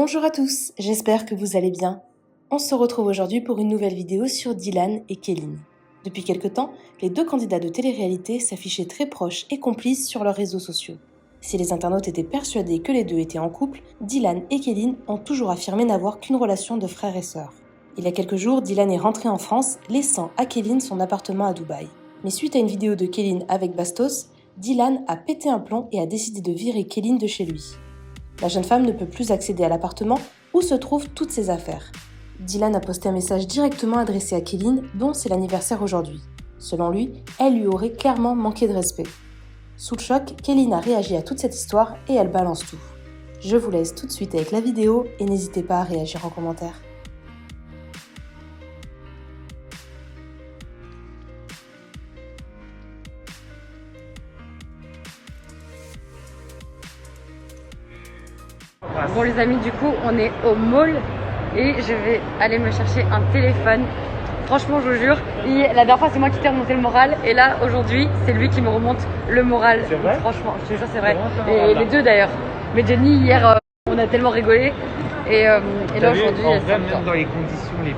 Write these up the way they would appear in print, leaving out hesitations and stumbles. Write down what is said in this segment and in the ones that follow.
Bonjour à tous, j'espère que vous allez bien. On se retrouve aujourd'hui pour une nouvelle vidéo sur Dylan et Kéline. Depuis quelque temps, les deux candidats de télé-réalité s'affichaient très proches et complices sur leurs réseaux sociaux. Si les internautes étaient persuadés que les deux étaient en couple, Dylan et Kéline ont toujours affirmé n'avoir qu'une relation de frère et sœur. Il y a quelques jours, Dylan est rentré en France, laissant à Kéline son appartement à Dubaï. Mais suite à une vidéo de Kéline avec Bastos, Dylan a pété un plomb et a décidé de virer Kéline de chez lui. La jeune femme ne peut plus accéder à l'appartement où se trouvent toutes ses affaires. Dylan a posté un message directement adressé à Kéline, dont c'est l'anniversaire aujourd'hui. Selon lui, elle lui aurait clairement manqué de respect. Sous le choc, Kéline a réagi à toute cette histoire et elle balance tout. Je vous laisse tout de suite avec la vidéo et n'hésitez pas à réagir en commentaire. Bon les amis, du coup on est au mall et je vais aller me chercher un téléphone. Franchement je vous jure, la dernière fois c'est moi qui t'ai remonté le moral et là aujourd'hui c'est lui qui me remonte le moral. C'est vrai? Franchement, je te jure c'est vrai. Et les deux d'ailleurs. Mais Jenny hier on a tellement rigolé et là aujourd'hui en c'est vrai, même dans les conditions les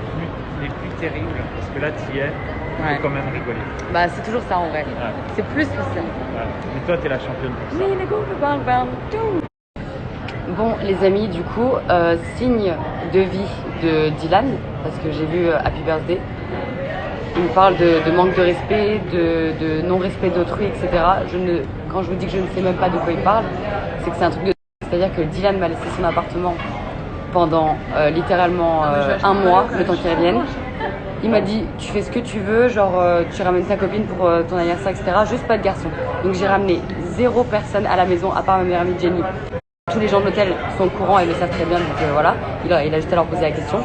plus terribles, parce que là tu y es, il faut quand même rigoler. Bah c'est toujours ça en vrai. Ouais. C'est plus que ça. Ouais. Mais toi t'es la championne pour ça. Bon les amis, du coup, signe de vie de Dylan, parce que j'ai vu Happy Birthday. Il me parle de manque de respect, de non-respect d'autrui, etc. Quand je vous dis que je ne sais même pas de quoi il parle, c'est que c'est un truc de... C'est-à-dire que Dylan m'a laissé son appartement pendant littéralement un mois, le temps qu'il revienne. Il m'a dit, tu fais ce que tu veux, genre tu ramènes ta copine pour ton anniversaire, etc. Juste pas de garçon. Donc j'ai ramené 0 personne à la maison, à part ma meilleure amie Jenny. Tous les gens de l'hôtel sont au courant et le savent très bien, donc voilà, il a juste à leur poser la question.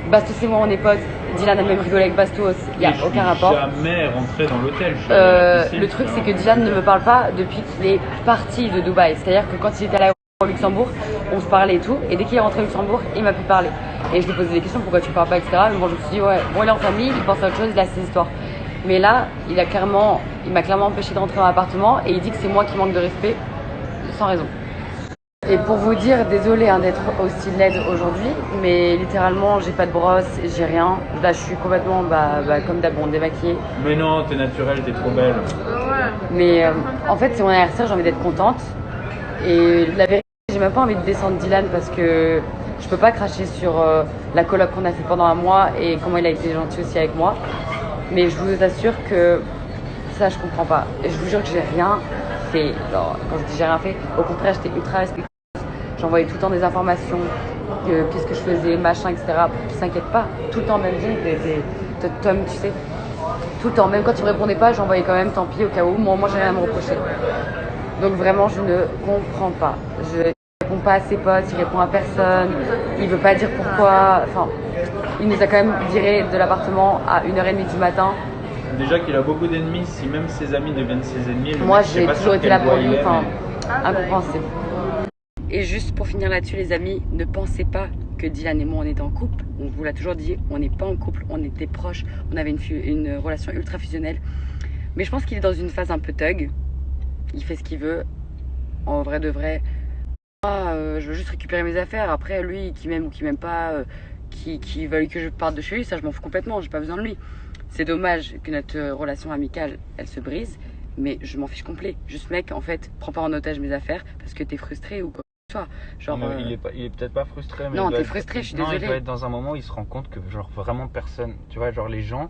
Bastos et moi on est potes, Dylan a même rigolé avec Bastos, il n'y a aucun rapport. Je suis jamais rentré dans l'hôtel. Le truc c'est que Dylan ne me parle pas depuis qu'il est parti de Dubaï. C'est-à-dire que quand il était à l'aéroport au Luxembourg, on se parlait et tout, et dès qu'il est rentré au Luxembourg, il m'a pu parler. Et je lui posais des questions, pourquoi tu parles pas, etc. Mais bon, je me suis dit, ouais, bon il est en famille, il pense à autre chose, il a ses histoires. Mais là, il m'a clairement empêché de rentrer dans l'appartement et il dit que c'est moi qui manque de respect, sans raison. Et pour vous dire, désolé d'être aussi laide aujourd'hui, mais littéralement j'ai pas de brosse, j'ai rien. Là je suis complètement comme d'hab, bon, démaquillée. Mais non, t'es naturelle, t'es trop belle. Mais en fait c'est mon anniversaire, j'ai envie d'être contente. Et la vérité, j'ai même pas envie de descendre Dylan parce que je peux pas cracher sur la coloc qu'on a fait pendant un mois et comment il a été gentil aussi avec moi. Mais je vous assure que ça je comprends pas. Et je vous jure que j'ai rien fait. Alors, quand je dis j'ai rien fait, au contraire j'étais ultra respectueuse. J'envoyais tout le temps des informations, qu'est-ce que je faisais, machin, etc. S'inquiète pas, tout le temps, même Tom, tu sais, tout le temps, même quand tu me répondais pas, j'envoyais quand même, tant pis, au cas où, moi j'ai rien à me reprocher. Donc vraiment, je ne comprends pas. Je réponds pas à ses potes, il répond à personne, il veut pas dire pourquoi, enfin, il nous a quand même viré de l'appartement à 1h30 du matin. Déjà qu'il a beaucoup d'ennemis, si même ses amis deviennent ses ennemis, moi j'ai toujours été là pour lui, enfin, incompréhensible. Et juste pour finir là-dessus les amis, ne pensez pas que Dylan et moi on était en couple. On vous l'a toujours dit, on n'est pas en couple, on était proches, on avait une relation ultra fusionnelle. Mais je pense qu'il est dans une phase un peu thug. Il fait ce qu'il veut, en vrai de vrai. Je veux juste récupérer mes affaires. Après lui, qui m'aime ou qui m'aime pas, qui veuille que je parte de chez lui, ça je m'en fous complètement, j'ai pas besoin de lui. C'est dommage que notre relation amicale, elle se brise, mais je m'en fiche complet. Juste mec, en fait, prends pas en otage mes affaires parce que t'es frustré ou quoi. Genre, non, il est peut-être pas frustré, mais non, t'es frustré, je suis désolée. Il doit être dans un moment où il se rend compte que genre vraiment personne, tu vois, genre les gens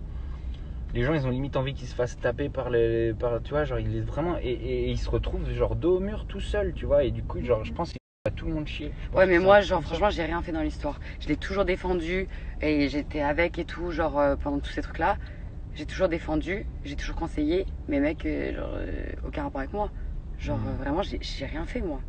ils ont limite envie qu'il se fasse taper par tu vois, genre il est vraiment et il se retrouve genre dos au mur tout seul, tu vois, et du coup genre je pense qu'il va tout le monde chier. Ouais, mais moi genre franchement j'ai rien fait dans l'histoire. Je l'ai toujours défendu et j'étais avec et tout, genre pendant tous ces trucs là, j'ai toujours défendu, j'ai toujours conseillé, mais mec, aucun rapport avec moi. Genre vraiment j'ai rien fait moi.